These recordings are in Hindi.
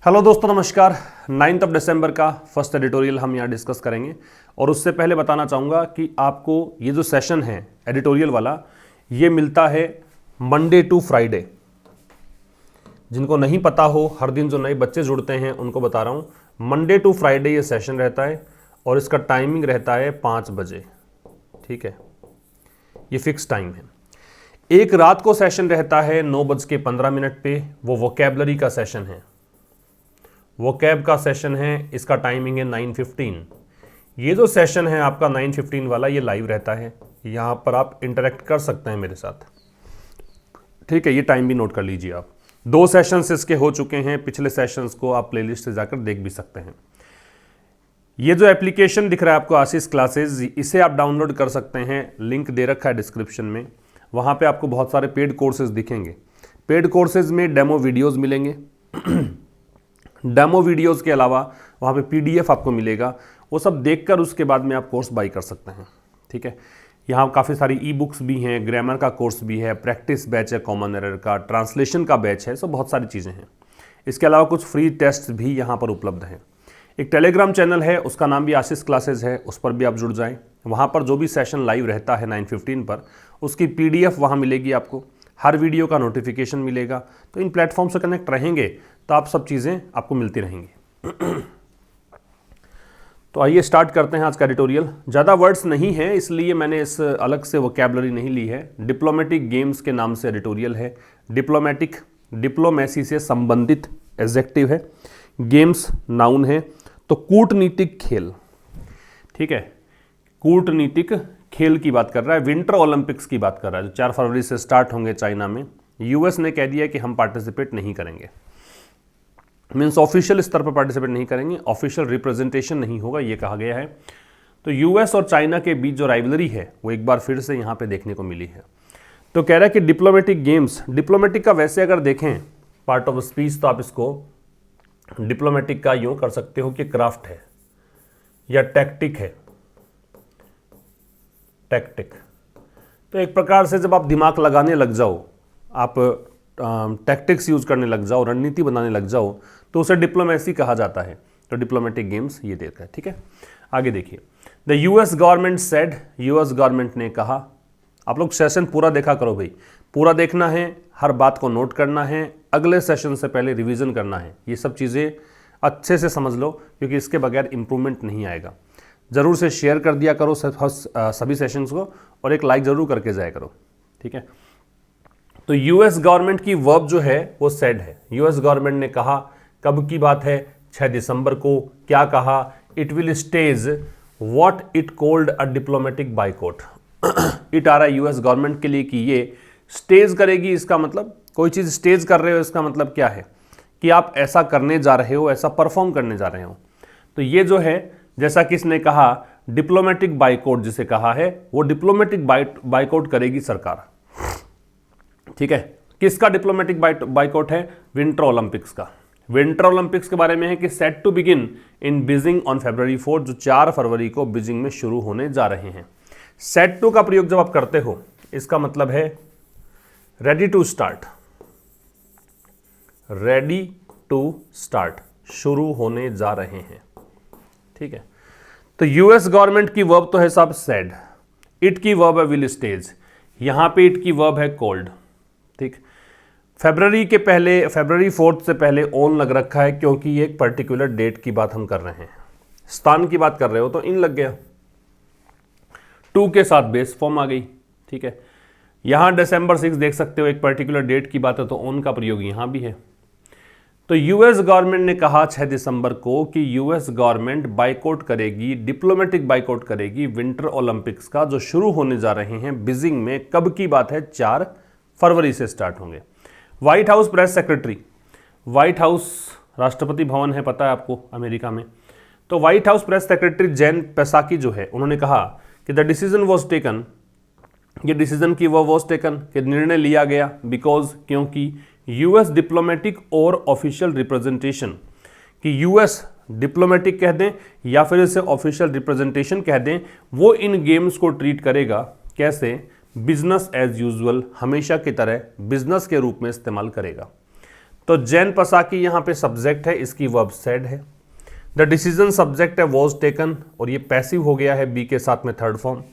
हेलो दोस्तों, नमस्कार। 9 दिसंबर का फर्स्ट एडिटोरियल हम यहाँ डिस्कस करेंगे और उससे पहले बताना चाहूँगा कि आपको ये जो सेशन है एडिटोरियल वाला, ये मिलता है मंडे टू फ्राइडे। जिनको नहीं पता हो, हर दिन जो नए बच्चे जुड़ते हैं उनको बता रहा हूँ, मंडे टू फ्राइडे ये सेशन रहता है और इसका टाइमिंग रहता है 5 बजे। ठीक है, ये फिक्स टाइम है। एक रात को सेशन रहता है 9:15 पे, वो वोकैबलरी का सेशन है। वोकैब का सेशन है, इसका टाइमिंग है 9:15। ये जो सेशन है आपका 9:15 वाला, ये लाइव रहता है। यहाँ पर आप इंटरेक्ट कर सकते हैं मेरे साथ। ठीक है, ये टाइम भी नोट कर लीजिए आप। 2 सेशंस इसके हो चुके हैं, पिछले सेशंस को आप प्लेलिस्ट से जाकर देख भी सकते हैं। ये जो एप्लीकेशन दिख रहा है आपको, आशीष क्लासेस, इसे आप डाउनलोड कर सकते हैं। लिंक दे रखा है डिस्क्रिप्शन में। वहाँ पे आपको बहुत सारे पेड कोर्सेज दिखेंगे। पेड कोर्सेज में डेमो वीडियोज़ मिलेंगे। डेमो वीडियोस के अलावा वहाँ पे पीडीएफ आपको मिलेगा। वो सब देखकर उसके बाद में आप कोर्स बाई कर सकते हैं। ठीक है, यहाँ काफ़ी सारी ई बुक्स भी हैं, ग्रामर का कोर्स भी है, प्रैक्टिस बैच है, कॉमन एरर का, ट्रांसलेशन का बैच है, सब बहुत सारी चीज़ें हैं। इसके अलावा कुछ फ्री टेस्ट भी यहाँ पर उपलब्ध हैं। एक टेलीग्राम चैनल है, उसका नाम भी आशीष क्लासेज है, उस पर भी आप जुड़ जाएँ। वहाँ पर जो भी सेशन लाइव रहता है 9:15 पर, उसकी पीडीएफ वहाँ मिलेगी आपको। हर वीडियो का नोटिफिकेशन मिलेगा। तो इन प्लेटफॉर्म से कनेक्ट रहेंगे तो आप सब चीज़ें आपको मिलती रहेंगी। तो आइए स्टार्ट करते हैं आज का एडिटोरियल। ज़्यादा वर्ड्स नहीं है, इसलिए मैंने इस अलग से वोकैबुलरी नहीं ली है। डिप्लोमेटिक गेम्स के नाम से एडिटोरियल है। डिप्लोमेटिक डिप्लोमेसी से संबंधित एडजेक्टिव है, गेम्स नाउन है। तो कूटनीतिक खेल, ठीक है, कूटनीतिक खेल की बात कर रहा है। विंटर ओलंपिक्स की बात कर रहा है, जो 4 फरवरी से स्टार्ट होंगे चाइना में। यूएस ने कह दिया कि हम पार्टिसिपेट नहीं करेंगे। मीन्स ऑफिशियल स्तर पर पार्टिसिपेट नहीं करेंगे, ऑफिशियल रिप्रेजेंटेशन नहीं होगा, ये कहा गया है। तो यूएस और चाइना के बीच जो राइवलरी है वो एक बार फिर से यहाँ पे देखने को मिली है। तो कह रहा है कि डिप्लोमेटिक गेम्स, डिप्लोमेटिक का वैसे अगर देखें पार्ट ऑफ स्पीच, तो आप इसको डिप्लोमेटिक का यूँ कर सकते हो कि क्राफ्ट है या टैक्टिक है। टैक्टिक तो एक प्रकार से जब आप दिमाग लगाने लग जाओ, आप टैक्टिक्स यूज करने लग जाओ, रणनीति बनाने लग जाओ, तो उसे डिप्लोमेसी कहा जाता है। तो डिप्लोमेटिक गेम्स ये देता है। ठीक है, आगे देखिए। The US government said, US government ने कहा। आप लोग सेशन पूरा देखा करो भाई, पूरा देखना है, हर बात को नोट करना है, अगले सेशन से पहले रिवीजन करना है। ये सब चीज़ें अच्छे से समझ लो, क्योंकि इसके बगैर इंप्रूवमेंट नहीं आएगा। ज़रूर से शेयर कर दिया करो सभी सेशंस को, और एक लाइक ज़रूर करके जाया करो। ठीक है, तो यूएस गवर्नमेंट की वर्ब जो है वो सेड है। यूएस गवर्नमेंट ने कहा, कब की बात है? 6 दिसंबर को। क्या कहा? It will stage what it called a diplomatic boycott. It आ रहा है यूएस गवर्नमेंट के लिए कि ये स्टेज करेगी। इसका मतलब कोई चीज़ स्टेज कर रहे हो, इसका मतलब क्या है कि आप ऐसा करने जा रहे हो, ऐसा परफॉर्म करने जा रहे हो। तो ये जो है, जैसा कि इसने कहा डिप्लोमेटिक बाइकॉट, जिसे कहा है वो डिप्लोमेटिक बाइकॉट करेगी सरकार। ठीक है, किसका डिप्लोमेटिक बाइकॉट है? विंटर ओलंपिक्स का। विंटर ओलंपिक्स के बारे में है कि set to begin in Beijing on February 4, जो 4 फरवरी को बीजिंग में शुरू होने जा रहे हैं। सेट टू का प्रयोग जब आप करते हो, इसका मतलब है ready to start. Ready to start, शुरू होने जा रहे हैं। ठीक है, तो यूएस गवर्नमेंट की वर्ब तो है साहब सेड, इट की वर्ब है विल स्टेज, यहां पे इट की वर्ब है कोल्ड। ठीक, February 4 से पहले ऑन लग रखा है, क्योंकि ये एक पर्टिकुलर डेट की बात हम कर रहे हैं। स्थान की बात कर रहे हो तो इन लग गया, टू के साथ बेस फॉर्म आ गई। ठीक है, यहां December 6 देख सकते हो, एक पर्टिकुलर डेट की बात है, तो ऑन का प्रयोग यहां भी है। तो यूएस गवर्नमेंट ने कहा 6 दिसंबर को कि यूएस गवर्नमेंट बाइकॉट करेगी, डिप्लोमेटिक बाइकॉट करेगी विंटर ओलंपिक्स का, जो शुरू होने जा रहे हैं बीजिंग में। कब की बात है? 4 फरवरी से स्टार्ट होंगे। White house press secretary, white house Rashtrapati Bhavan है, पता है आपको, अमेरिका में। तो व्हाइट हाउस प्रेस सेक्रेटरी जेन पेसाकी जो है, उन्होंने कहा कि द डिसीजन वॉज टेकन, ये डिसीजन की वो वॉज टेकन, कि निर्णय लिया गया, बिकॉज, क्योंकि यूएस डिप्लोमेटिक और ऑफिशियल रिप्रेजेंटेशन, कि यूएस डिप्लोमेटिक कह दें या फिर इसे ऑफिशियल रिप्रेजेंटेशन कह दें, वो इन गेम्स को ट्रीट करेगा कैसे? बिजनेस एज यूजुअल, हमेशा की तरह बिजनेस के रूप में इस्तेमाल करेगा। तो जैन पसाकी यहां पे सब्जेक्ट है, इसकी वर्ब सेड है। द डिसीजन सब्जेक्ट है वॉज टेकन, और ये पैसिव हो गया है बी के साथ में third form.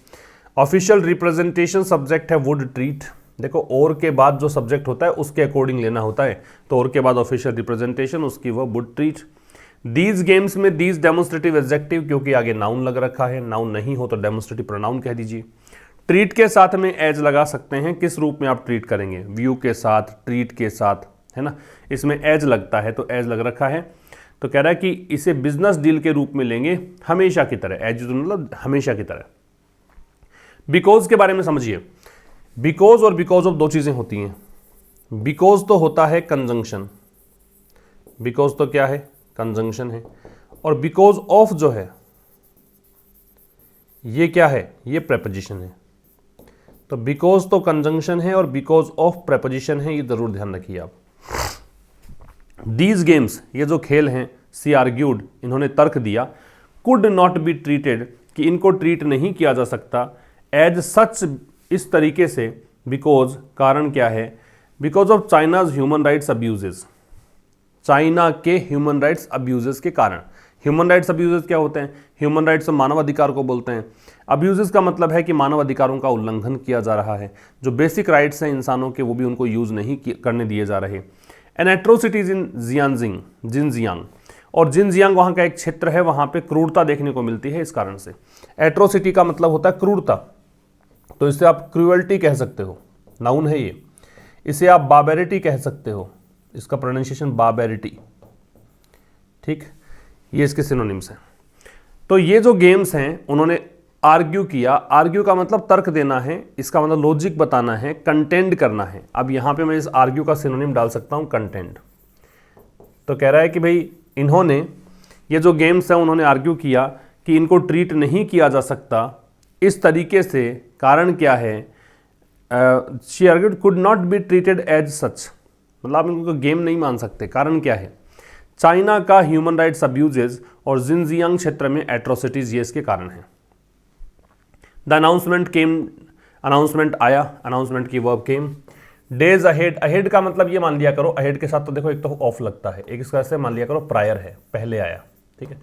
Official representation subject है वुड ट्रीट। देखो और के बाद जो सब्जेक्ट होता है उसके अकॉर्डिंग लेना होता है, तो और के बाद ऑफिशियल रिप्रेजेंटेशन, उसकी वो वुड ट्रीट। दीज गेम्स में दीज डेमोन्स्ट्रेटिव एडजेक्टिव, क्योंकि आगे नाउन लग रखा है, नाउन नहीं हो तो डेमोन्स्ट्रेटिव प्रोनाउन कह दीजिए। ट्रीट के साथ में एज लगा सकते हैं, किस रूप में आप ट्रीट करेंगे, व्यू के साथ, ट्रीट के साथ, है ना, इसमें एज लगता है तो एज लग रखा है। तो कह रहा है कि इसे बिजनेस डील के रूप में लेंगे हमेशा की तरह, एज मतलब हमेशा की तरह। बिकॉज के बारे में समझिए, बिकॉज और बिकॉज ऑफ दो चीजें होती हैं। बिकॉज तो होता है कंजंक्शन, बिकॉज तो क्या है, कंजंक्शन है, और बिकॉज ऑफ जो है ये क्या है, ये प्रेपोजिशन है। तो बिकॉज तो कंजंक्शन है और बिकॉज ऑफ प्रेपोजिशन है, ये जरूर ध्यान रखिए आप। दीज गेम्स, ये जो खेल हैं, सी आर्ग्यूड, इन्होंने तर्क दिया, कुड नॉट बी ट्रीटेड, कि इनको ट्रीट नहीं किया जा सकता, एज सच, इस तरीके से, बिकॉज, कारण क्या है, because of China's human rights abuses, China के ह्यूमन राइट्स अब्यूजेस के कारण। ह्यूमन राइट्स अब्यूजेस क्या होते हैं, ह्यूमन राइट्स मानव अधिकार को बोलते हैं। अब्यूजेस का मतलब है कि मानव अधिकारों का उल्लंघन किया जा रहा है, जो बेसिक राइट्स हैं इंसानों के वो भी उनको यूज नहीं करने दिए जा रहे। एन एट्रोसिटीज इन जिनजियांग, और जिनजियांग वहाँ का एक क्षेत्र है, वहाँ पे क्रूरता देखने को मिलती है, इस कारण से। एट्रोसिटी का मतलब होता है क्रूरता, तो इसे आप क्रूअल्टी कह सकते हो, नाउन है ये। इसे आप बार्बेरिटी कह सकते हो, इसका प्रोनाउंसिएशन बार्बेरिटी, ठीक, ये इसके सिनोनिम्स हैं। तो ये जो गेम्स हैं उन्होंने आर्ग्यू किया, आर्ग्यू का मतलब तर्क देना है, इसका मतलब लॉजिक बताना है, कंटेंड करना है। अब यहाँ पे मैं इस आर्ग्यू का सिनोनिम डाल सकता हूँ कंटेंड। तो कह रहा है कि भाई इन्होंने, ये जो गेम्स हैं उन्होंने आर्ग्यू किया कि इनको ट्रीट नहीं किया जा सकता इस तरीके से, कारण क्या है, she argued could not be treated as such, मतलब आप इनको गेम नहीं मान सकते, कारण क्या है, चाइना का ह्यूमन राइट्स अब्यूजेज और जिनजियांग क्षेत्र में एट्रोसिटीज, ये इसके कारण है। द अनाउंसमेंट केम, अनाउंसमेंट आया, अनाउंसमेंट की वर्ब केम। डेज अहेड, अहेड का मतलब ये मान लिया करो, अहेड के साथ तो देखो एक तो ऑफ लगता है, एक इसका से मान लिया करो प्रायर है, पहले आया, ठीक है।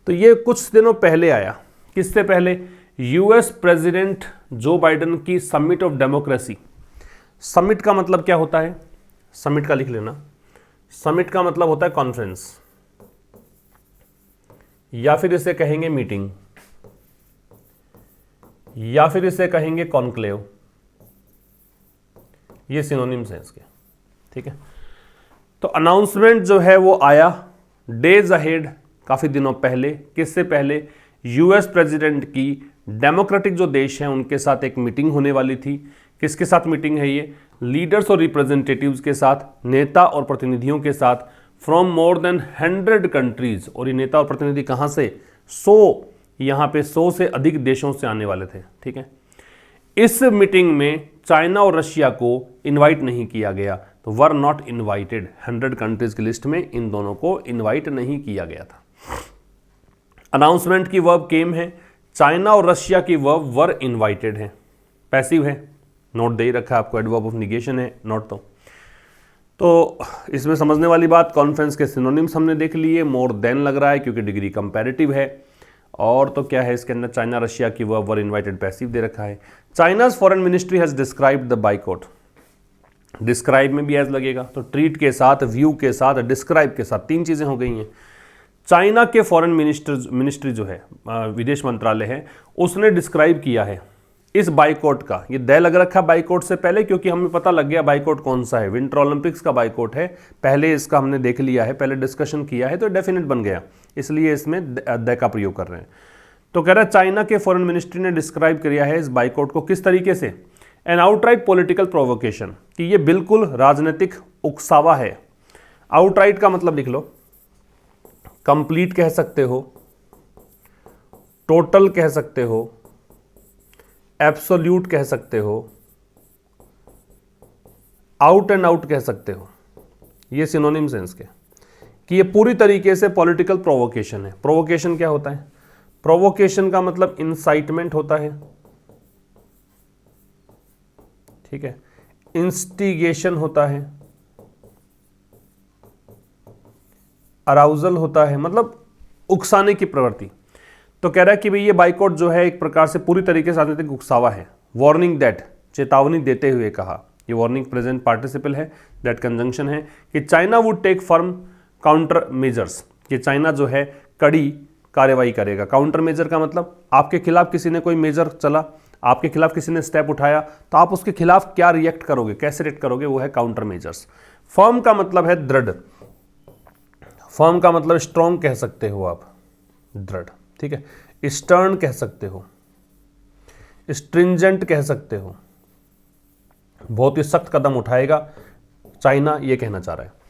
तो ये कुछ दिनों पहले आया, किससे पहले, यूएस प्रेसिडेंट जो बाइडेन की समिट ऑफ डेमोक्रेसी। समिट का मतलब क्या होता है, समिट का लिख लेना, समिट का मतलब होता है कॉन्फ्रेंस, या फिर इसे कहेंगे मीटिंग, या फिर इसे कहेंगे कॉन्क्लेव, ये सिनोनिम्स हैं इसके, ठीक है। तो अनाउंसमेंट जो है वो आया डेज अहेड, काफी दिनों पहले, किससे पहले, यूएस प्रेसिडेंट की डेमोक्रेटिक जो देश हैं उनके साथ एक मीटिंग होने वाली थी। किसके साथ मीटिंग है ये, लीडर्स और रिप्रेजेंटेटिव्स के साथ, नेता और प्रतिनिधियों के साथ, फ्रॉम मोर देन 100 कंट्रीज, और ये नेता और प्रतिनिधि कहां से, 100, यहाँ पे 100 से अधिक देशों से आने वाले थे, ठीक है। इस मीटिंग में चाइना और रशिया को इनवाइट नहीं किया गया, तो वर नॉट इनवाइटेड, 100 कंट्रीज की लिस्ट में इन दोनों को इनवाइट नहीं किया गया था। अनाउंसमेंट की वर्ब केम है, चाइना और रशिया की वर्ब वर इनवाइटेड है, पैसिव है, नोट दे ही रखा है आपको, एडवर्ब ऑफ निगेशन है नोट। तो इसमें समझने वाली बात, कॉन्फ्रेंस के सिनोनिम्स हमने देख लिए, मोर देन लग रहा है क्योंकि डिग्री कंपैरेटिव है, और तो क्या है इसके अंदर, चाइना रशिया की वर्ब वर इनवाइटेड पैसिव दे रखा है। China's foreign ministry has described the boycott, describe में भी एज लगेगा, तो ट्रीट के साथ, व्यू के साथ, डिस्क्राइब के साथ, तीन चीजें हो गई हैं। चाइना के फॉरेन मिनिस्ट्री जो है, विदेश मंत्रालय है, उसने डिस्क्राइब किया है इस बाइकॉट का, ये दे लग रखा बाइकॉट से पहले क्योंकि हमें पता लग गया बाइकॉट कौन सा है, विंटर ओलंपिक्स का बाइकॉट है, पहले इसका हमने देख लिया है, पहले डिस्कशन किया है, तो डेफिनेट बन गया, इसलिए इसमें द का प्रयोग कर रहे हैं। तो कह रहा है चाइना के फॉरेन मिनिस्ट्री ने डिस्क्राइब किया है इस बाइकॉट को किस तरीके से, एन आउटराइट पॉलिटिकल प्रोवोकेशन, कि ये बिल्कुल राजनीतिक उकसावा है। आउटराइट का मतलब लिख लो, कंप्लीट कह सकते हो, टोटल कह सकते हो, एब्सोल्यूट कह सकते हो, आउट एंड आउट कह सकते हो, ये सिनोनिम्स हैं इसके, कि ये पूरी तरीके से पॉलिटिकल प्रोवोकेशन है। प्रोवोकेशन क्या होता है, प्रोवोकेशन का मतलब इंसाइटमेंट होता है, ठीक है, इंस्टिगेशन होता है, अराउजल होता है, मतलब उकसाने की प्रवृत्ति। तो कह रहा है कि भाई ये बाइकआउट जो है एक प्रकार से पूरी तरीके से राजनीतिक उकसावा है। वार्निंग दैट, चेतावनी देते हुए कहा, ये वार्निंग प्रेजेंट पार्टिसिपल है, दैट कंजंक्शन है, कि China would take firm counter measures, कि चाइना जो है कड़ी कार्रवाई करेगा। काउंटर मेजर का मतलब आपके खिलाफ किसी ने कोई मेजर चला, आपके खिलाफ किसी ने स्टेप उठाया, तो आप उसके खिलाफ क्या रिएक्ट करोगे, कैसे रिएक्ट करोगे, वो है काउंटर मेजर्स। फर्म का मतलब है दृढ़, फर्म का मतलब स्ट्रॉन्ग कह सकते हो आप, दृढ़, ठीक है। स्टर्न कह सकते हो, स्ट्रिंजेंट कह सकते हो, बहुत ही सख्त कदम उठाएगा चाइना, ये कहना चाह रहा है।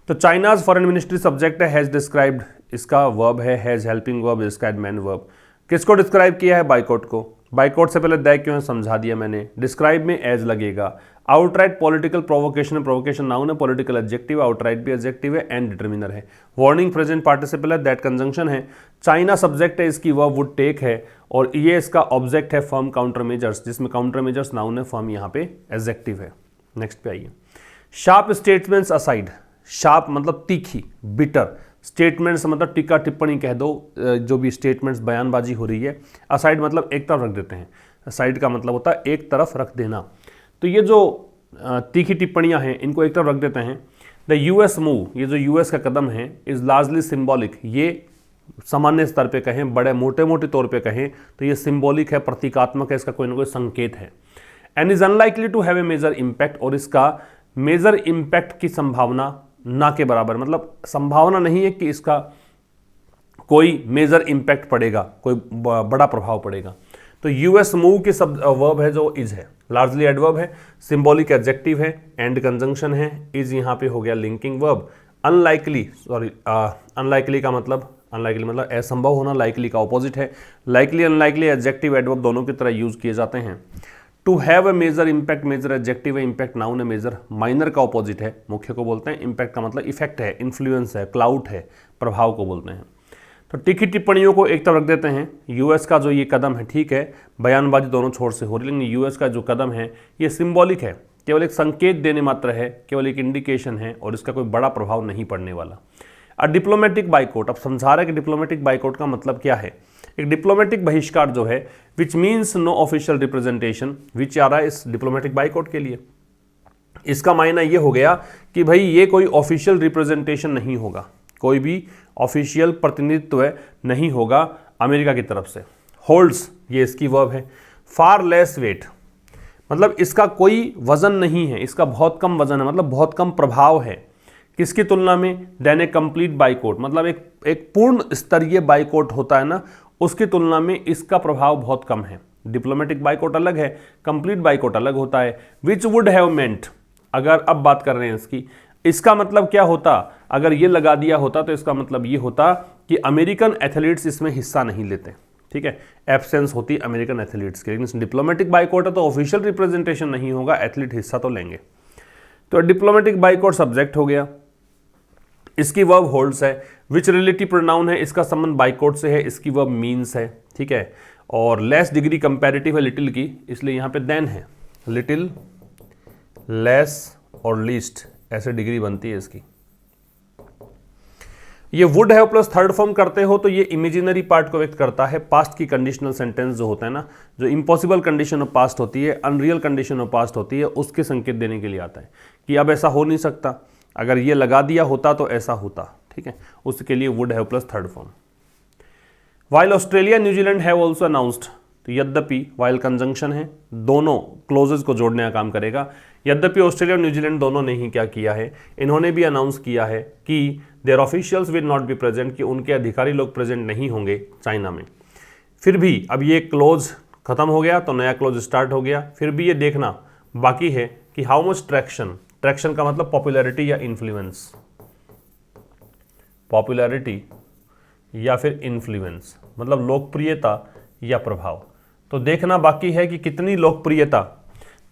तो चाइनाज फॉरेन मिनिस्ट्री सब्जेक्ट है हैज डिस्क्राइब्ड, इसका वर्ब है has, helping verb, describe man verb. किसको डिस्क्राइब किया है, बाइकआउट को। बाइकआउट से पहले दैट क्यों है समझा दिया मैंने। डिस्क्राइब में एज लगेगा। Outright political provocation, provocation noun है, पॉलिटिकल एडजेक्टिव, आउटराइट भी एडजेक्टिव है, एंड डिटरमिनर है। वार्निंग प्रेजेंट पार्टिसिपल है, दैट कंजंक्शन है। चाइना सब्जेक्ट है, इसकी वर्ब वुड टेक है, और ये इसका ऑब्जेक्ट है फर्म काउंटर मेजर्स, जिसमें काउंटर मेजर्स नाउन है, फर्म यहाँ पे एडजेक्टिव है। नेक्स्ट पे आइए। शार्प स्टेटमेंट्स असाइड, शार्प मतलब तीखी, बिटर, स्टेटमेंट्स मतलब टीका टिप्पणी कह दो, जो भी स्टेटमेंट्स बयानबाजी हो रही है। असाइड मतलब एक तरफ रख देते हैं, साइड का मतलब होता है एक तरफ रख देना। तो ये जो तीखी टिप्पणियां हैं इनको एक तरफ रख देते हैं। द यूएस मूव, ये जो यूएस का कदम है, इज लार्जली सिंबॉलिक, ये सामान्य स्तर पे कहें, बड़े मोटे मोटे तौर पे कहें तो ये सिंबॉलिक है, प्रतीकात्मक है, इसका कोई ना कोई संकेत है। And is unlikely to have a major impact, और इसका मेजर इम्पैक्ट की संभावना ना के बराबर, मतलब संभावना नहीं है कि इसका कोई मेजर इम्पैक्ट पड़ेगा, कोई बड़ा प्रभाव पड़ेगा। तो यूएस मूव के सब वर्ब है जो इज है, लार्जली एडवर्ब है, सिंबॉलिक एडजेक्टिव है, एंड कंजंक्शन है, इज यहाँ पे हो गया linking verb. Unlikely, sorry unlikely का मतलब, अनलाइकली मतलब असंभव होना, लाइकली का ऑपोजिट है। लाइकली अनलाइकली एडजेक्टिव एडवर्ब दोनों की तरह यूज किए जाते हैं। To have a major impact, major adjective है, इम्पैक्ट नाउन है, मेजर माइनर का ऑपोजिट है, मुख्य को बोलते हैं। इम्पैक्ट का मतलब इफेक्ट है, इन्फ्लुएंस है, क्लाउड है, प्रभाव को बोलते हैं। तो तीखी टिप्पणियों को एक तरफ रख देते हैं। यूएस का जो ये कदम है, ठीक है, बयानबाजी दोनों छोर से हो रही है, लेकिन यूएस का जो कदम है ये सिंबॉलिक है, केवल एक संकेत देने मात्र है, केवल एक इंडिकेशन है, और इसका कोई बड़ा प्रभाव नहीं पड़ने वाला। डिप्लोमेटिक बाइकआउट, अब समझा रहा है कि डिप्लोमेटिक बाइकआउट का मतलब क्या है। एक डिप्लोमेटिक बहिष्कार जो है, which means no official representation, which आ रहा है इस डिप्लोमेटिक बाइकआउट के लिए। इसका मायना ये हो गया कि भाई ये कोई ऑफिशियल रिप्रेजेंटेशन नहीं होगा, कोई भी ऑफिशियल प्रतिनिधित्व नहीं होगा अमेरिका की तरफ से। होल्ड्स, ये इसकी वर्ब है। फार लेस वेट, मतलब इसका कोई वजन नहीं है, इसका बहुत कम वजन है, मतलब बहुत कम प्रभाव है। किसकी तुलना में, देन ए कंप्लीट बाइकआउट, मतलब एक पूर्ण स्तरीय बाइकआउट होता है ना, उसकी तुलना में इसका प्रभाव बहुत कम है। डिप्लोमेटिक बाइकआउट अलग है, कंप्लीट बाइकआउट अलग होता है। विच वुड हैव मेंट, अगर अब बात कर रहे हैं इसकी, इसका मतलब क्या होता, अगर ये लगा दिया होता तो इसका मतलब ये होता कि अमेरिकन एथलीट्स इसमें हिस्सा नहीं लेते, ठीक है, एब्सेंस होती अमेरिकन एथलीट्स की। लेकिन डिप्लोमेटिक बाइकआउट है तो ऑफिशियल रिप्रेजेंटेशन नहीं होगा, एथलीट हिस्सा तो लेंगे। तो डिप्लोमेटिक बाइकआउट सब्जेक्ट हो गया, इसकी वर्ब होल्ड्स है। विच रिलेटिव प्रोनाउन है, इसका संबंध बाइकआउट से है, इसकी वर्ब मीन्स है, ठीक है। और लेस डिग्री कंपैरेटिव है लिटिल की, इसलिए यहाँ पे देन है। लिटिल, लेस और लीस्ट ऐसे डिग्री बनती है इसकी। ये would have plus third form करते हो तो ये इमेजिनरी पार्ट को व्यक्त करता है। पास्ट की कंडीशनल सेंटेंस जो होता है ना, जो इम्पॉसिबल कंडीशन ऑफ पास्ट होती है, अनरियल कंडीशन ऑफ पास्ट होती है, उसके संकेत देने के लिए आता है कि अब ऐसा हो नहीं सकता, अगर ये लगा दिया होता तो ऐसा होता, ठीक है, उसके लिए would have plus third form. While Australia New Zealand have also announced, तो यद्यपि वाइल कंजंक्शन है, दोनों क्लोजेज को जोड़ने का काम करेगा। यद्यपि ऑस्ट्रेलिया और न्यूजीलैंड दोनों ने ही क्या किया है, इन्होंने भी अनाउंस किया है कि their officials will not be present, कि उनके अधिकारी लोग प्रेजेंट नहीं होंगे चाइना में। फिर भी अब ये क्लोज खत्म हो गया तो नया क्लोज स्टार्ट हो गया। फिर भी ये देखना बाकी है कि हाउ मच ट्रैक्शन, ट्रैक्शन का मतलब पॉपुलैरिटी या इन्फ्लुएंस, पॉपुलैरिटी या फिर इन्फ्लुएंस मतलब लोकप्रियता या प्रभाव। तो देखना बाकी है कि कितनी लोकप्रियता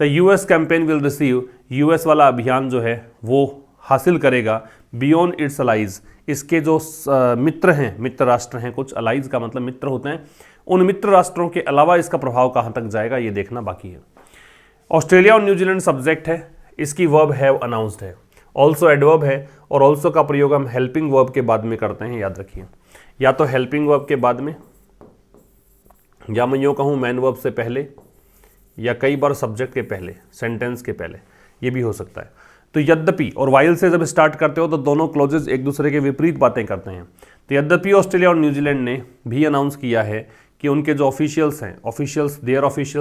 the US campaign will receive, US वाला अभियान जो है वो हासिल करेगा बियॉन्ड इट्स अलाइज, इसके जो मित्र हैं, मित्र राष्ट्र हैं, कुछ अलाइज का मतलब मित्र होते हैं, उन मित्र राष्ट्रों के अलावा इसका प्रभाव कहाँ तक जाएगा ये देखना बाकी है। ऑस्ट्रेलिया और न्यूजीलैंड सब्जेक्ट है, इसकी वर्ब हैव अनाउंस्ड है। ऑल्सो एडवर्ब है, और ऑल्सो का प्रयोग हम हेल्पिंग वर्ब के बाद में करते हैं, याद रखिए। या तो हेल्पिंग वर्ब के बाद में, या मैं यूँ कहूँ मैन वर्ब से पहले, या कई बार सब्जेक्ट के पहले, सेंटेंस के पहले, ये भी हो सकता है। तो यद्यपि और वाइल से जब स्टार्ट करते हो तो दोनों क्लोजेज एक दूसरे के विपरीत बातें करते हैं। तो यद्यपि ऑस्ट्रेलिया और न्यूजीलैंड ने भी अनाउंस किया है कि उनके जो ऑफिशियल्स हैं, ऑफिशियल्स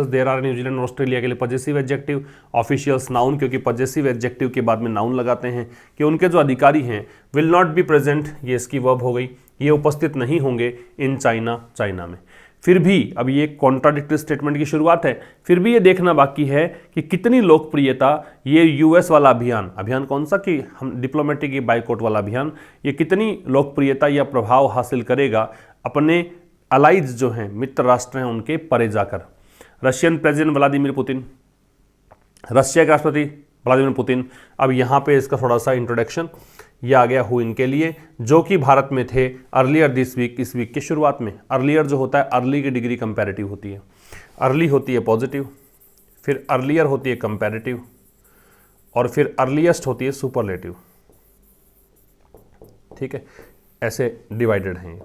देयर आर न्यूजीलैंड और ऑस्ट्रेलिया के लिए पजेसिव एडजेक्टिव, ऑफिशियल्स नाउन, क्योंकि पजेसिव एडजेक्टिव के बाद में नाउन लगाते हैं, कि उनके जो अधिकारी हैं विल नॉट बी प्रेजेंट, ये इसकी वर्ब हो गई, ये उपस्थित नहीं होंगे इन चाइना में। फिर भी अब ये कॉन्ट्राडिक्टरी स्टेटमेंट की शुरुआत है, फिर भी ये देखना बाकी है कि कितनी लोकप्रियता ये यूएस वाला अभियान कौन सा, कि हम डिप्लोमेटिक की बाइकआउट वाला अभियान, ये कितनी लोकप्रियता या प्रभाव हासिल करेगा अपने अलाइज जो हैं, मित्र राष्ट्र हैं, उनके परे जाकर। Russian president Vladimir Putin, Russia के राष्ट्रपति व्लादिमीर पुतिन, अब यहाँ पे इसका थोड़ा सा इंट्रोडक्शन ये आ गया हु इनके लिए, जो कि भारत में थे अर्लियर दिस वीक, इस वीक की शुरुआत में। अर्लियर जो होता है, अर्ली की डिग्री कंपैरेटिव होती है, अर्ली होती है पॉजिटिव, फिर अर्लियर होती है कंपैरेटिव, और फिर अर्लीस्ट होती है सुपरलेटिव। ठीक है, ऐसे डिवाइडेड हैं।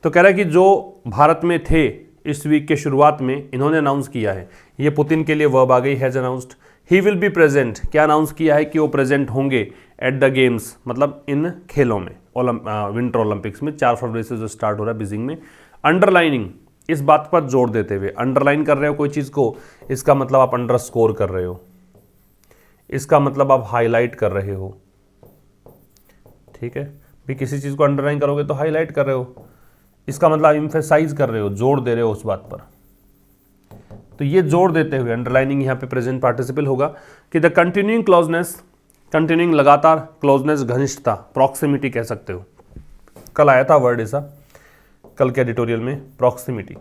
तो कह रहा है कि जो भारत में थे इस वीक के शुरुआत में, इन्होंने अनाउंस किया है, ये पुतिन के लिए वर्ब आ गई, has announced. He will be present, क्या अनाउंस किया है कि वो प्रेजेंट होंगे एट द गेम्स, मतलब इन खेलों में, विंटर ओलंपिक्स में 4 फरवरी से जो स्टार्ट हो रहा है बीजिंग में। अंडरलाइनिंग, इस बात पर जोर देते हुए, अंडरलाइन कर रहे हो कोई चीज़ को, इसका मतलब आप अंडरस्कोर कर रहे हो, इसका मतलब आप हाईलाइट कर रहे हो। ठीक है, भी किसी चीज़ को अंडरलाइन करोगे तो हाईलाइट कर रहे हो, इसका मतलब इम्फेसाइज कर रहे हो, जोर दे रहे हो उस बात पर। तो ये जोर देते हुए अंडरलाइनिंग यहाँ पे प्रेजेंट पार्टिसिपल होगा कि द कंटिन्यूइंग क्लोजनेस, कंटिन्यूइंग लगातार, क्लोजनेस घनिष्ठता, प्रॉक्सिमिटी कह सकते हो, कल आया था वर्ड ऐसा, कल के एडिटोरियल में, प्रॉक्सिमिटी,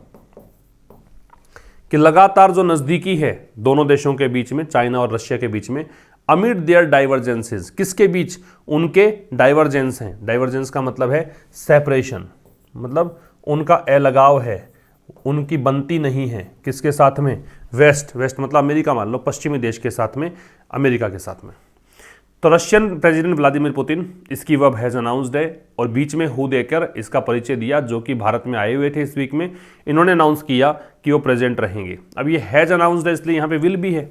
कि लगातार जो नज़दीकी है दोनों देशों के बीच में, चाइना और रशिया के बीच में, अमिड देयर डाइवर्जेंसेस, किसके बीच, उनके डाइवर्जेंस हैं। डाइवर्जेंस का मतलब है सेपरेशन, मतलब उनका अलगाव है, उनकी बनती नहीं है, किसके साथ में, वेस्ट मतलब अमेरिका, मान लो पश्चिमी देश के साथ में, अमेरिका के साथ में। तो रशियन प्रेसिडेंट व्लादिमीर पुतिन, इसकी वर्ब हैज अनाउंस्ड है, और बीच में हु देकर इसका परिचय दिया, जो कि भारत में आए हुए थे इस वीक में, इन्होंने अनाउंस किया कि वो प्रेजेंट रहेंगे। अब ये हैज अनाउंस्ड है, इसलिए यहाँ पे विल भी है।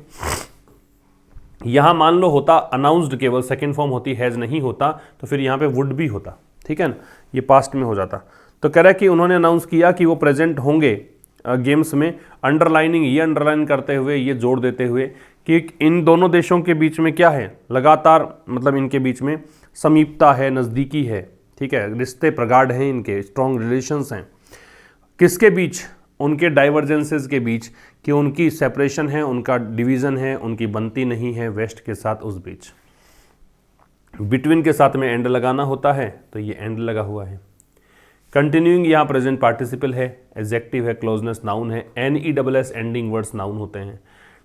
यहाँ मान लो होता अनाउंस्ड, केवल सेकेंड फॉर्म होती, हैज नहीं होता, तो फिर यहाँ पे वुड भी होता। ठीक है ना, ये पास्ट में हो जाता। तो कह रहा है कि उन्होंने अनाउंस किया कि वो प्रेजेंट होंगे गेम्स में। अंडरलाइनिंग, ये अंडरलाइन करते हुए, ये जोड़ देते हुए कि इन दोनों देशों के बीच में क्या है, लगातार, मतलब इनके बीच में समीपता है, नज़दीकी है। ठीक है, रिश्ते प्रगाढ़ हैं, इनके स्ट्रॉन्ग रिलेशंस हैं। किसके बीच, उनके डाइवर्जेंसेस के बीच, कि उनकी सेपरेशन है, उनका डिवीज़न है, उनकी बनती नहीं है वेस्ट के साथ, उस बीच। बिटवीन के साथ में एंड लगाना होता है, तो ये एंड लगा हुआ है। कंटिन्यूइंग यहाँ प्रेजेंट पार्टिसिपल है, एडजेक्टिव है, क्लोजनेस नाउन है, NESS एंडिंग वर्ड्स नाउन होते हैं।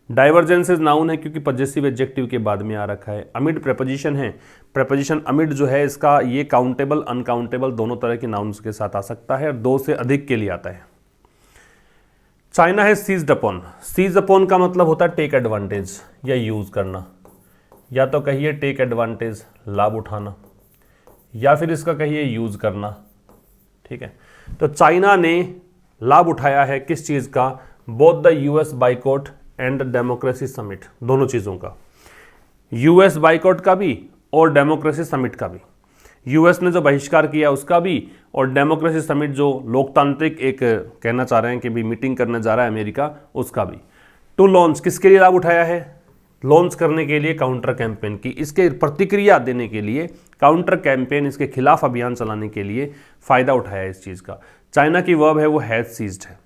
डाइवर्जेंसेस नाउन है क्योंकि पजेसिव एडजेक्टिव के बाद में आ रखा है। अमिड प्रेपोजिशन है, प्रेपोजिशन अमिड जो है इसका, ये काउंटेबल अनकाउंटेबल दोनों तरह के नाउन्स के साथ आ सकता है, और 2 से अधिक के लिए आता है। चाइना है सीज्ड अपॉन, सीज अपॉन का मतलब होता है टेक एडवांटेज या यूज करना, या तो कहिए टेक एडवांटेज लाभ उठाना, या फिर इसका कहिए यूज करना। ठीक है, तो चाइना ने लाभ उठाया है किस चीज का, both the US boycott and democracy summit, दोनों चीजों का, यूएस बाइकआउट का भी और डेमोक्रेसी समिट का भी। यूएस ने जो बहिष्कार किया उसका भी, और डेमोक्रेसी समिट जो लोकतांत्रिक एक कहना चाह रहे हैं कि भी मीटिंग करने जा रहा है अमेरिका, उसका भी। टू लॉन्च, किसके लिए लाभ उठाया है, लॉन्च करने के लिए काउंटर कैंपेन की, इसके प्रतिक्रिया देने के लिए, काउंटर कैंपेन, इसके खिलाफ अभियान चलाने के लिए फ़ायदा उठाया इस चीज़ का। चाइना की वर्ब है वो हैज सीज्ड है,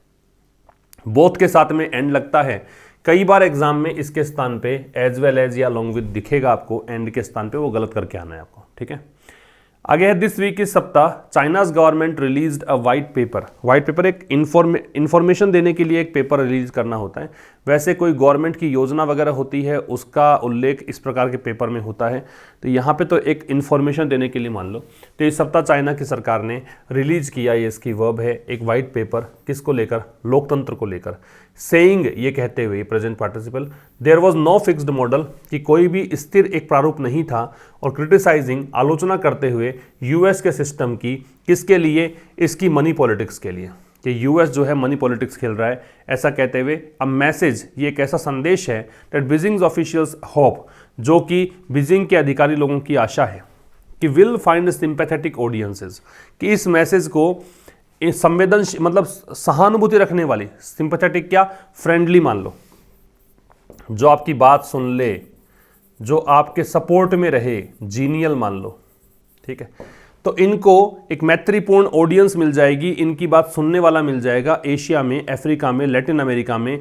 बोथ के साथ में एंड लगता है। कई बार एग्जाम में इसके स्थान पे एज वेल एज या अलॉन्ग विद दिखेगा आपको, एंड के स्थान पे, वो गलत करके आना है आपको। ठीक है, आगे है दिस वीक, इस सप्ताह China's government released a white paper. White paper एक इंफॉर्मेशन देने के लिए एक पेपर रिलीज करना होता है। वैसे कोई गवर्नमेंट की योजना वगैरह होती है उसका उल्लेख इस प्रकार के पेपर में होता है। तो यहाँ पे तो एक इन्फॉर्मेशन देने के लिए मान लो, तो इस सप्ताह चाइना की सरकार ने रिलीज किया, ये इसकी वर्ब है, एक वाइट पेपर, किसको लेकर, लोकतंत्र को लेकर, सेइंग, ये कहते हुए present participle, there was no fixed model, कि कोई भी स्थिर एक प्रारूप नहीं था, और क्रिटिसाइजिंग, आलोचना करते हुए यूएस के सिस्टम की, किसके लिए, इसकी मनी पॉलिटिक्स के लिए, कि यूएस जो है मनी पॉलिटिक्स खेल रहा है, ऐसा कहते हुए अ मैसेज, ये एक ऐसा संदेश है दैट बीजिंग्स ऑफिशियल्स होप, जो कि बीजिंग के अधिकारी लोगों की आशा है कि विल फाइंड सिंपैथेटिक ऑडियंसेस, कि इस मैसेज को संवेदनशील, मतलब सहानुभूति रखने वाली, सिंपैथेटिक क्या, फ्रेंडली मान लो, जो आपकी बात सुन ले, जो आपके सपोर्ट में रहे, जीनियल मान लो, ठीक है। तो इनको एक मैत्रीपूर्ण ऑडियंस मिल जाएगी, इनकी बात सुनने वाला मिल जाएगा एशिया में, अफ्रीका में, लैटिन अमेरिका में।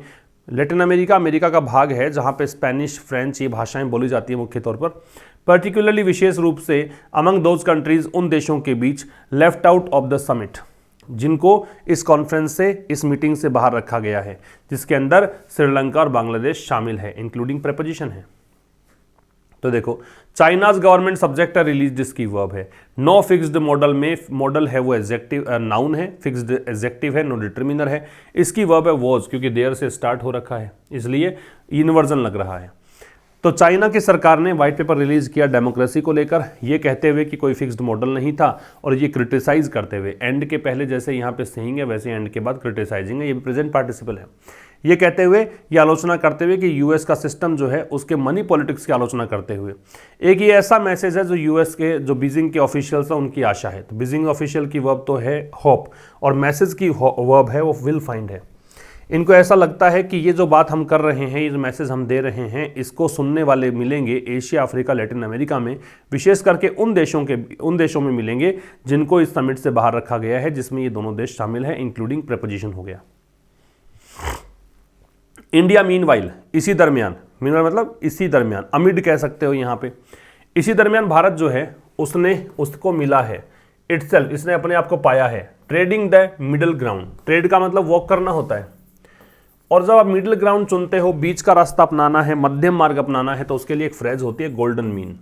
लैटिन अमेरिका अमेरिका का भाग है जहां पे स्पेनिश, फ्रेंच ये भाषाएं बोली जाती है मुख्य तौर पर, पर्टिकुलरली विशेष रूप से अमंग दोज कंट्रीज, उन देशों के बीच left out of the summit, जिनको इस कॉन्फ्रेंस से, इस मीटिंग से बाहर रखा गया है, जिसके अंदर श्रीलंका और बांग्लादेश शामिल है, इंक्लूडिंग प्रेपोजिशन है। तो देखो, चाइनाज गवर्नमेंट सब्जेक्ट रिलीज इसकी वर्ब है, नो फिक्स्ड मॉडल में मॉडल है वो एडजेक्टिव, नाउन है, फिक्स्ड एडजेक्टिव है, नो डिटरमिनर है, इसकी वर्ब है वॉज, क्योंकि देयर से स्टार्ट हो रखा है इसलिए इनवर्जन लग रहा है। तो चाइना की सरकार ने व्हाइट पेपर रिलीज किया डेमोक्रेसी को लेकर, ये कहते हुए कि कोई फिक्स्ड मॉडल नहीं था, और ये क्रिटिसाइज करते हुए, एंड के पहले जैसे यहाँ पे सेइंग है वैसे एंड के बाद क्रिटिसाइजिंग है, ये भी प्रेजेंट पार्टिसिपल है। ये कहते हुए, ये आलोचना करते हुए कि यूएस का सिस्टम जो है उसके मनी पॉलिटिक्स की आलोचना करते हुए, एक ये ऐसा मैसेज है जो यूएस के, जो बीजिंग के ऑफिशियल्स हैं उनकी आशा है। तो बीजिंग ऑफिशियल की वर्ब तो है होप, और मैसेज की वर्ब है वो विल फाइंड है। इनको ऐसा लगता है कि ये जो बात हम कर रहे हैं, ये जो मैसेज हम दे रहे हैं, इसको सुनने वाले मिलेंगे एशिया, अफ्रीका, लैटिन अमेरिका में, विशेष करके उन देशों में मिलेंगे जिनको इस समिट से बाहर रखा गया है, जिसमें ये दोनों देश शामिल है, इंक्लूडिंग प्रेपोजिशन हो गया। इंडिया मीनवाइल, इसी दरमियान, मीनवाइल मतलब इसी दरमियान, अमिड कह सकते हो यहाँ पे, इसी दरमियान भारत जो है उसको मिला है इटसेल्फ, इसने अपने आप को पाया है, trading the middle ground, trade का मतलब वॉक करना होता है, और जब आप मिडिल ग्राउंड चुनते हो, बीच का रास्ता अपनाना है, मध्यम मार्ग अपनाना है, तो उसके लिए एक फ्रेज होती है गोल्डन मीन।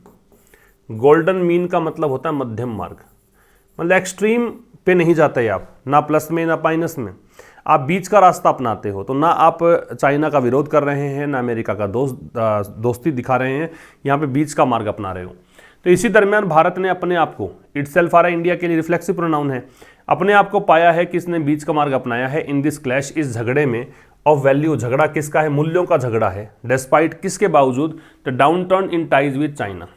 गोल्डन मीन का मतलब होता है मध्यम मार्ग, मतलब एक्सट्रीम पे नहीं जाते आप, ना प्लस में ना माइनस में, आप बीच का रास्ता अपनाते हो। तो ना आप चाइना का विरोध कर रहे हैं, ना अमेरिका का दोस्ती दिखा रहे हैं, यहाँ पे बीच का मार्ग अपना रहे हो। तो इसी दरमियान भारत ने अपने आप को, इटसेल्फ आ रहा है इंडिया के लिए, रिफ्लेक्सिव प्रोनाउन है, अपने आप को पाया है कि इसने बीच का मार्ग अपनाया है, इन दिस क्लैश, इस झगड़े में, ऑफ वैल्यू, झगड़ा किसका है, मूल्यों का झगड़ा है, डिस्पाइट, किसके बावजूद, the down turn in ties with China,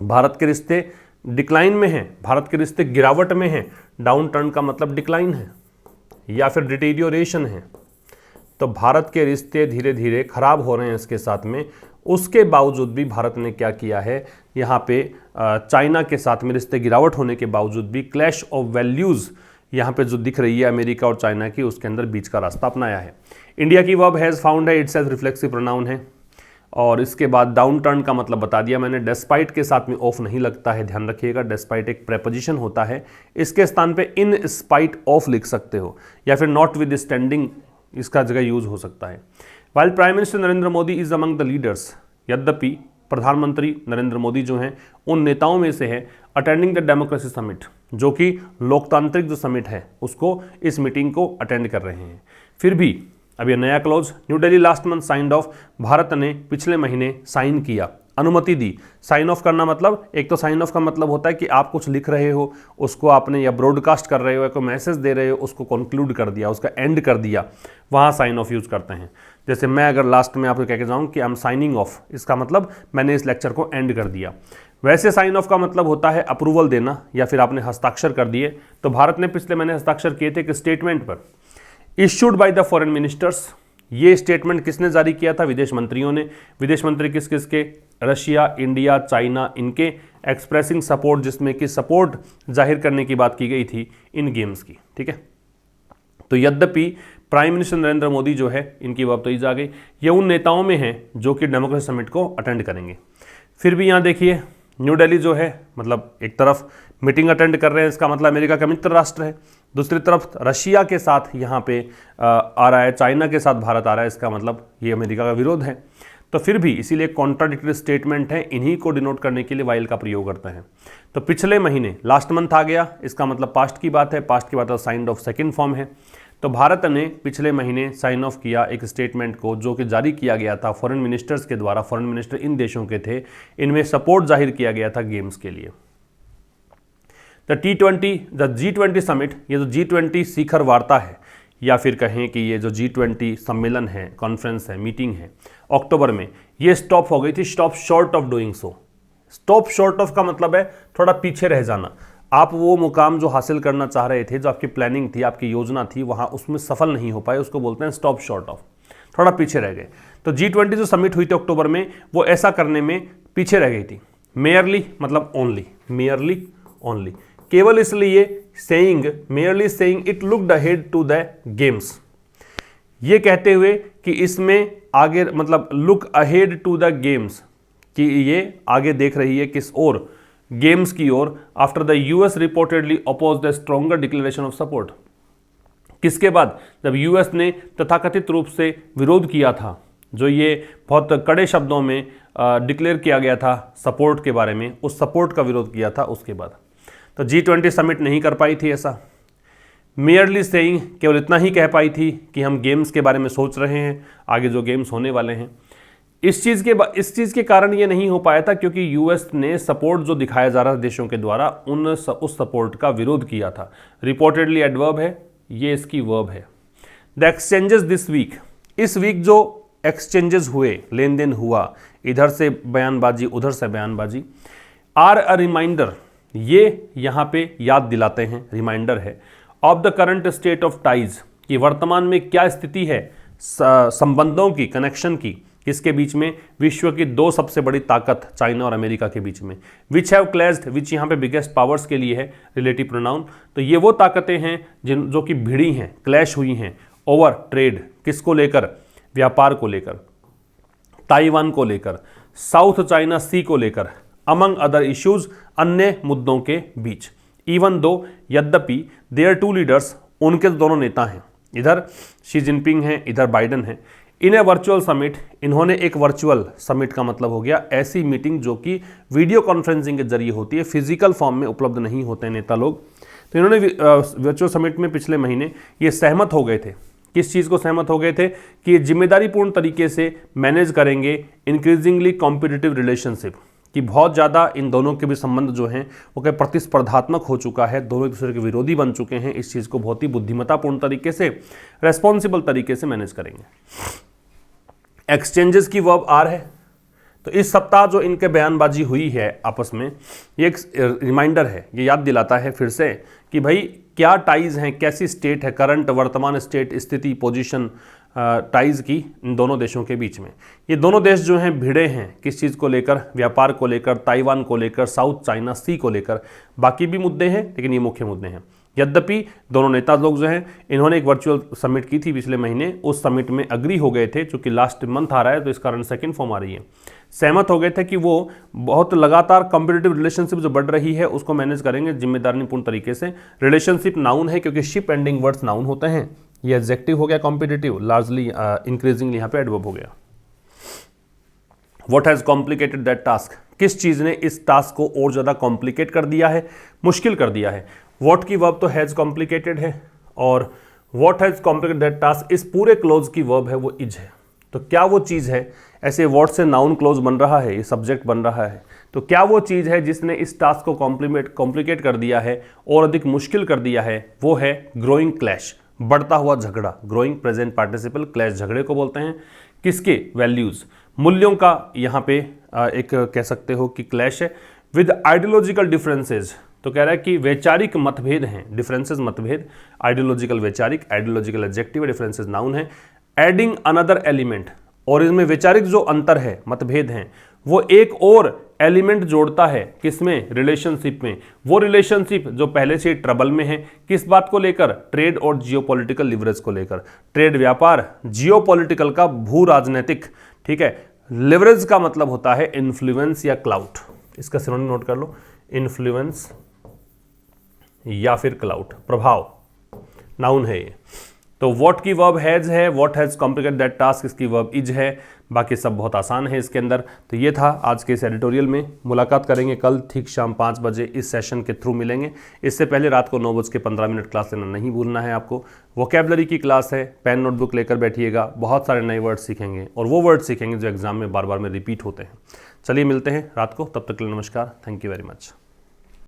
Bharat के रिश्ते डिक्लाइन में हैं, भारत के रिश्ते गिरावट में हैं, डाउन टर्न का मतलब डिक्लाइन है या फिर डिटेरियोरेशन है, तो भारत के रिश्ते धीरे धीरे खराब हो रहे हैं इसके साथ में, उसके बावजूद भी भारत ने क्या किया है, यहाँ पे चाइना के साथ में रिश्ते गिरावट होने के बावजूद भी क्लैश ऑफ वैल्यूज़ यहाँ पे जो दिख रही है अमेरिका और चाइना की, उसके अंदर बीच का रास्ता अपनाया है। इंडिया की वर्ब हैज़ फाउंड है, इट्स एज रिफ्लेक्सिव प्रोनाउन है, और इसके बाद डाउन टर्न का मतलब बता दिया मैंने, डेस्पाइट के साथ में ऑफ नहीं लगता है, ध्यान रखिएगा, डेस्पाइट एक प्रेपोजिशन होता है, इसके स्थान पे इन स्पाइट ऑफ लिख सकते हो, या फिर नॉट विद स्टैंडिंग इसका जगह यूज हो सकता है। While prime minister Narendra Modi is among the leaders, यद्यपि प्रधानमंत्री नरेंद्र मोदी जो हैं उन नेताओं में से है, अटेंडिंग द डेमोक्रेसी समिट, जो कि लोकतांत्रिक जो समिट है उसको, इस मीटिंग को अटेंड कर रहे हैं। फिर भी अब ये नया clause, new Delhi last month signed of, Bharat ने पिछले महीने साइन किया, अनुमति दी। साइन ऑफ करना मतलब, एक तो साइन ऑफ का मतलब होता है कि आप कुछ लिख रहे हो, उसको आपने या ब्रॉडकास्ट कर रहे हो या कोई मैसेज दे रहे हो, उसको कंक्लूड कर दिया, उसका एंड कर दिया, वहाँ साइन ऑफ यूज़ करते हैं। जैसे मैं अगर लास्ट में आपको कह के जाऊँ कि आई एम साइनिंग ऑफ, इसका मतलब मैंने इस लेक्चर को एंड कर दिया। वैसे साइन ऑफ का मतलब होता है अप्रूवल देना, या फिर आपने हस्ताक्षर कर दिए। तो भारत ने पिछले महीने हस्ताक्षर किए थे एक स्टेटमेंट पर, issued by the foreign ministers. ये स्टेटमेंट किसने जारी किया था? विदेश मंत्रियों ने। विदेश मंत्री किस किस के? रशिया, इंडिया, चाइना, इनके, एक्सप्रेसिंग सपोर्ट, जिसमें कि सपोर्ट जाहिर करने की बात की गई थी इन गेम्स की। ठीक है, तो यद्यपि प्राइम मिनिस्टर नरेंद्र मोदी जो है, इनकी बात तो इज आ गई, ये उन नेताओं में हैं जो कि डेमोक्रेसी समिट को अटेंड करेंगे। फिर भी यहाँ देखिए न्यू दिल्ली जो है मतलब एक तरफ मीटिंग अटेंड कर रहे हैं, इसका मतलब अमेरिका का मित्र राष्ट्र है, दूसरी तरफ रशिया के साथ यहाँ पे आ रहा है, चाइना के साथ भारत आ रहा है, इसका मतलब ये अमेरिका का विरोध है। तो फिर भी इसीलिए कॉन्ट्राडिक्टरी स्टेटमेंट है, इन्हीं को डिनोट करने के लिए वाइल का प्रयोग करते हैं। तो पिछले महीने लास्ट मंथ आ गया, इसका मतलब पास्ट की बात है, पास्ट की बात है साइंड ऑफ सेकेंड फॉर्म है। तो भारत ने पिछले महीने साइन ऑफ किया एक स्टेटमेंट को जो कि जारी किया गया था फॉरेन मिनिस्टर्स के द्वारा। फॉरेन मिनिस्टर इन देशों के थे, इनमें सपोर्ट जाहिर किया गया था गेम्स के लिए। द G20 समिट, ये जो G20 शिखर वार्ता है या फिर कहें कि ये जो G20 सम्मेलन है, कॉन्फ्रेंस है, मीटिंग है, अक्टूबर में ये स्टॉप हो गई थी। Stop short of doing so. Stop short of का मतलब है थोड़ा पीछे रह जाना। आप वो मुकाम जो हासिल करना चाह रहे थे, जो आपकी प्लानिंग थी, आपकी योजना थी, वहाँ उसमें सफल नहीं हो पाए, उसको बोलते हैं स्टॉप शॉर्ट ऑफ, थोड़ा पीछे रह गए। तो G20 जो समिट हुई थी अक्टूबर में, वो ऐसा करने में पीछे रह गई थी। मेयरली मतलब ओनली, मेयरली ओनली, केवल इसलिए merely saying it looked ahead to the games, ये कहते हुए कि इसमें आगे मतलब look ahead to the games, कि ये आगे देख रही है किस ओर, गेम्स की ओर। After the US reportedly oppose the stronger declaration of support, किसके बाद, जब यूएस ने तथाकथित रूप से विरोध किया था, जो ये बहुत कड़े शब्दों में डिक्लेयर किया गया था सपोर्ट के बारे में, उस सपोर्ट का विरोध किया था उसके बाद। तो G20 समिट नहीं कर पाई थी ऐसा। मेयरली सेइंग, केवल इतना ही कह पाई थी कि हम गेम्स के बारे में सोच रहे हैं, आगे जो गेम्स होने वाले हैं। इस चीज़ के कारण ये नहीं हो पाया था क्योंकि यूएस ने सपोर्ट जो दिखाया जा रहा था देशों के द्वारा, उस सपोर्ट का विरोध किया था। रिपोर्टेडली एडवर्ब है, ये इसकी वर्ब है। द एक्सचेंजेस दिस वीक, इस वीक जो एक्सचेंजेस हुए, लेन देन हुआ, इधर से बयानबाजी उधर से बयानबाजी, आर अ रिमाइंडर, ये यहाँ पे याद दिलाते हैं, रिमाइंडर है, of the current state of ties, कि वर्तमान में क्या स्थिति है संबंधों की, कनेक्शन की, किसके बीच में, विश्व की दो सबसे बड़ी ताकत चाइना और अमेरिका के बीच में। विच हैव क्लैश्ड, विच यहाँ पे बिगेस्ट पावर्स के लिए है रिलेटिव प्रोनाउन। तो ये वो ताकतें हैं जो कि भिड़ी हैं, क्लैश हुई हैं, ओवर ट्रेड, किसको लेकर, व्यापार को लेकर, ताइवान को लेकर, साउथ चाइना सी को लेकर, अमंग अदर इश्यूज, अन्य मुद्दों के बीच। इवन दो, यद्यपि देयर टू लीडर्स, उनके दोनों नेता हैं, इधर शी जिनपिंग हैं, इधर बाइडन हैं। इन ए वर्चुअल समिट, इन्होंने एक वर्चुअल समिट का मतलब हो गया ऐसी मीटिंग जो कि वीडियो कॉन्फ्रेंसिंग के जरिए होती है, फिजिकल फॉर्म में उपलब्ध नहीं होते नेता लोग। तो इन्होंने वर्चुअल समिट में पिछले महीने ये सहमत हो गए थे। किस चीज़ को सहमत हो गए थे, कि ये जिम्मेदारीपूर्ण तरीके से मैनेज करेंगे इंक्रीजिंगली कॉम्पिटिटिव रिलेशनशिप, कि बहुत ज़्यादा इन दोनों के भी संबंध जो हैं वो क्या प्रतिस्पर्धात्मक हो चुका है, दोनों एक दूसरे के विरोधी बन चुके हैं। इस चीज़ को बहुत ही बुद्धिमत्तापूर्ण तरीके से, रेस्पॉन्सिबल तरीके से मैनेज करेंगे। एक्सचेंजेस की वर्ब आर है। तो इस सप्ताह जो इनके बयानबाजी हुई है आपस में, ये एक रिमाइंडर है, ये याद दिलाता है फिर से कि भाई क्या टाइज हैं, कैसी स्टेट है, करंट वर्तमान स्टेट, स्थिति, पोजीशन टाइज की इन दोनों देशों के बीच में। ये दोनों देश जो हैं भिड़े हैं किस चीज़ को लेकर, व्यापार को लेकर, ताइवान को लेकर, साउथ चाइना सी को लेकर। बाकी भी मुद्दे हैं लेकिन ये मुख्य मुद्दे हैं। यद्यपि दोनों नेता लोग जो हैं इन्होंने एक वर्चुअल समिट की थी पिछले महीने, उस समिट में अग्री हो गए थे, चूंकि लास्ट मंथ आ रहा है तो इस कारण सेकंड फॉर्म आ रही है, सहमत हो गए थे कि वो बहुत लगातार कॉम्पिटिटिव रिलेशनशिप जो बढ़ रही है उसको मैनेज करेंगे जिम्मेदारीपूर्ण तरीके से। रिलेशनशिप नाउन है क्योंकि शिप एंडिंग वर्ड्स नाउन होते हैं, ये एडजेक्टिव हो गया कॉम्पिटिटिव, लार्जली इंक्रीजिंगली यहाँ पे एडवर्ब हो गया। What has complicated that task, किस चीज ने इस टास्क को और ज्यादा कॉम्प्लिकेट कर दिया है, मुश्किल कर दिया है। व्हाट की वर्ब तो हैज कॉम्प्लिकेटेड है और what has complicated that task इस पूरे क्लोज की वर्ब है वो इज है। तो क्या वो चीज है, ऐसे व्हाट से नाउन क्लोज बन रहा है, ये सब्जेक्ट बन रहा है, तो क्या वो चीज है जिसने इस टास्क को कॉम्प्लिकेट कर दिया है और अधिक मुश्किल कर दिया है, वो है ग्रोइंग क्लैश, बढ़ता हुआ झगड़ा। ग्रोइंग प्रेजेंट पार्टिसिपल, क्लैश झगड़े को बोलते हैं। किसके, वैल्यूज, मूल्यों का यहाँ पे एक कह सकते हो कि क्लैश है। विद आइडियोलॉजिकल डिफरेंसेज, तो कह रहा है कि वैचारिक मतभेद हैं, डिफरेंसेस मतभेद, आइडियोलॉजिकल वैचारिक, आइडियोलॉजिकल एडजेक्टिव, डिफरेंसेस नाउन है। एडिंग अनदर एलिमेंट, और इसमें वैचारिक जो अंतर है, मतभेद हैं, वो एक और एलिमेंट जोड़ता है, किसमें, रिलेशनशिप में। वो रिलेशनशिप जो पहले से ट्रबल में है, किस बात को लेकर, ट्रेड और जियोपॉलिटिकल लिवरेज को लेकर। ट्रेड व्यापार, जियोपॉलिटिकल का भू राजनीतिक, ठीक है। लिवरेज का मतलब होता है इन्फ्लुएंस या क्लाउट, इसका सिनोनिम नोट कर लो, इन्फ्लुएंस या फिर क्लाउड, प्रभाव, नाउन है ये। तो व्हाट की वर्ब हैज है, what has complicate that task, इसकी वर्ब इज है, बाकी सब बहुत आसान है इसके अंदर। तो ये था आज के इस एडिटोरियल में। मुलाकात करेंगे कल ठीक शाम 5 बजे, इस सेशन के थ्रू मिलेंगे। इससे पहले रात को 9:15 क्लास लेना नहीं भूलना है आपको। वोकैबुलरी की क्लास है, पेन नोटबुक लेकर बैठिएगा, बहुत सारे नए वर्ड सीखेंगे और वो वर्ड सीखेंगे जो एग्जाम में बार बार में रिपीट होते हैं। चलिए मिलते हैं रात को, तब तक के लिए नमस्कार, थैंक यू वेरी मच।